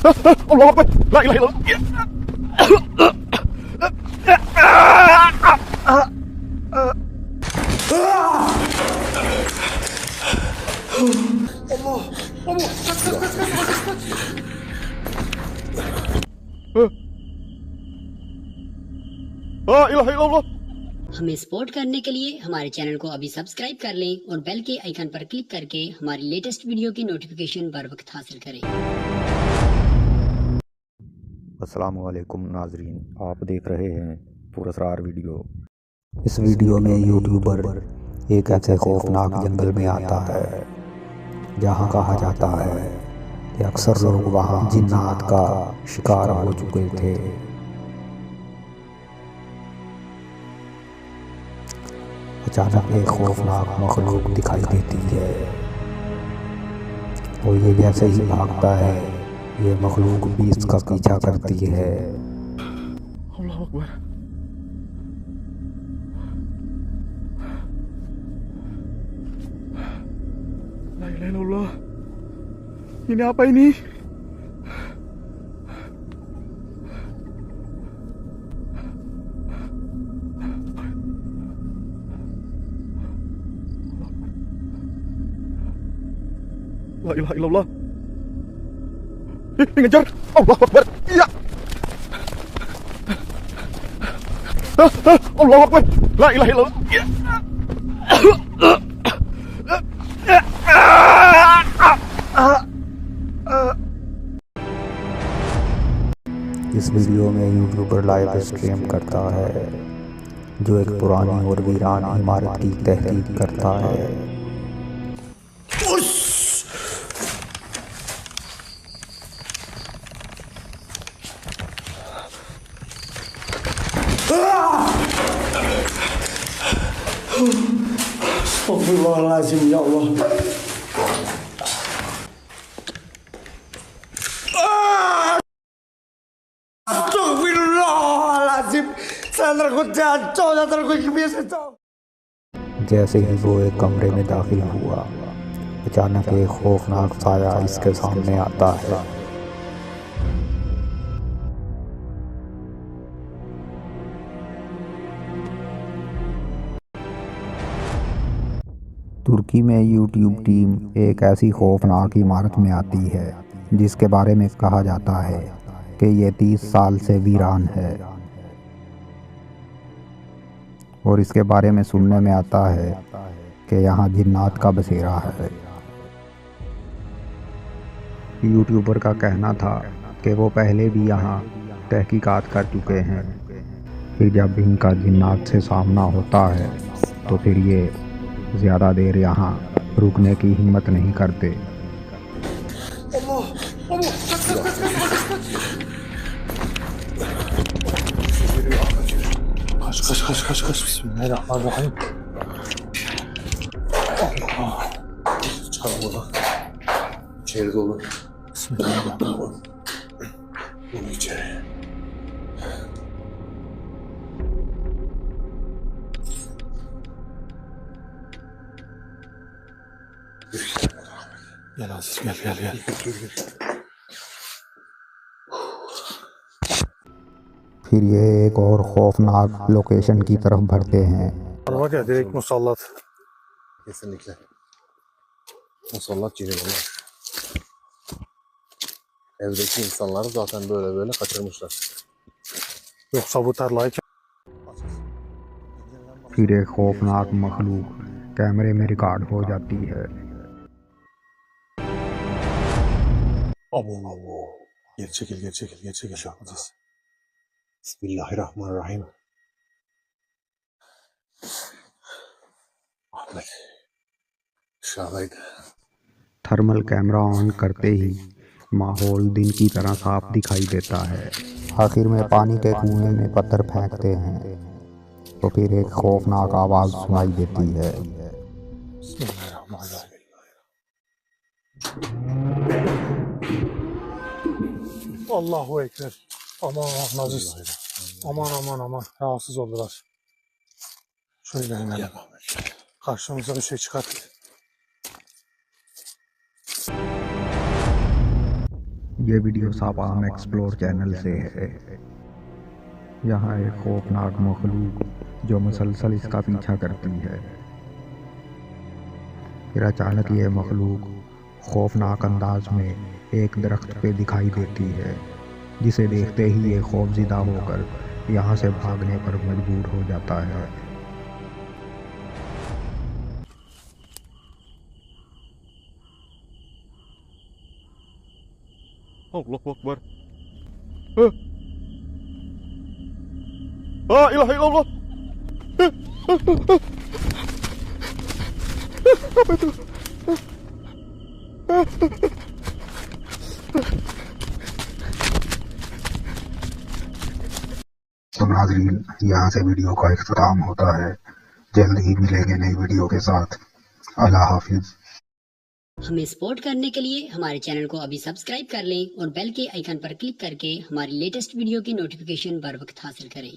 Allah Akbar. La ilahe illallah. La ilahe illallah. हमें support करने के लिए हमारे चैनल को अभी सब्सक्राइब कर लें और बेल के आइकन पर क्लिक करके हमारी लेटेस्ट वीडियो की नोटिफिकेशन बर वक्त हासिल करें। अस्सलामुअलैकुम नाजरीन, आप देख रहे हैं पुरअसरार वीडियो। इस वीडियो में यूट्यूबर एक ऐसे खौफनाक जंगल में आता है जहां कहा जाता है कि अक्सर लोग वहां जिन्नात का शिकार हो चुके थे। अचानक एक खौफनाक मखलूक दिखाई देती है और ये जैसे ही भागता है ये मखलूक भी इसका पीछा करती है। Allahu Akbar. La ilaha illallah. Ini apa ini? La ilaha illallah. Ih, ngejar. Allahu Akbar. Iya. Allahu Akbar. La ilaha illallah. Iya. इस वीडियो में यूट्यूबर लाइव स्ट्रीम करता है जो एक पुरानी और वीरान इमारत की तहकीक करता है। Astagfirullahaladzim, ya Allah. Astagfirullahaladzim. Saya takut jatuh, saya takut kebiasa. जैसे ही वो एक कमरे में दाखिल हुआ अचानक एक खौफनाक साया इसके सामने आता है। तुर्की में यूट्यूब टीम एक ऐसी खौफनाक इमारत में आती है जिसके बारे में कहा जाता है कि ये 30 साल से वीरान है और इसके बारे में सुनने में आता है कि यहाँ जिन्नात का बसेरा है। यूट्यूबर का कहना था कि वो पहले भी यहाँ तहकीकात कर चुके हैं, फिर जब इनका जिन्नात से सामना होता है तो फिर ये ज़्यादा देर यहाँ रुकने की हिम्मत नहीं करते। Kaç. Bismillahirrahmanirrahim. Allah. Çabuk. İçeri dolu. Bismillahirrahmanirrahim. Bunu içeri. Gel Aziz, gel. फिर ये एक और खौफनाक लोकेशन की तरफ बढ़ते हैं। Var ya direkt musallat. Kesinlikle. Musallat cihazlar. Evdeki insanları zaten böyle kaçırmışlar. Yoksa bu tarlayı फिर एक खौफनाक मखलूक कैमरे में रिकॉर्ड हो जाती है। Abo. Geri çekil. Aziz. Bismillahirrahmanirrahim. Ahmet. Şahit. Thermal camera on करते ही माहौल दिन की तरह साफ दिखाई देता है। आखिर में पानी के कुएं में पत्थर फेंकते हैं तो फिर एक खौफनाक आवाज़ सुनाई देती है। Allahu Ekber. Aman Aziz. Aman. Rahatsız oldular. Şöyle hemen. Karşımıza bir şey çıkart. ये वीडियो सापाम एक्सप्लोर चैनल से है। यहाँ एक खौफनाक मखलूक जो मुसलसल इसका पीछा करती है। फिर अचानक ये मखलूक खौफनाक अंदाज में एक दरख्त पे दिखाई देती है, जिसे देखते ही ये खौफज़दा होकर यहाँ से भागने पर मजबूर हो जाता है। Allahu Akbar. La ilaha illallah. Apa itu? तो नाज़रीन, यहाँ से वीडियो का इख्तिताम होता है। जल्द ही मिलेंगे नई वीडियो के साथ। अल्लाह हाफिज़। हमें सपोर्ट करने के लिए हमारे चैनल को अभी सब्सक्राइब कर लें और बेल के आइकन पर क्लिक करके हमारी लेटेस्ट वीडियो की नोटिफिकेशन बर वक्त हासिल करें।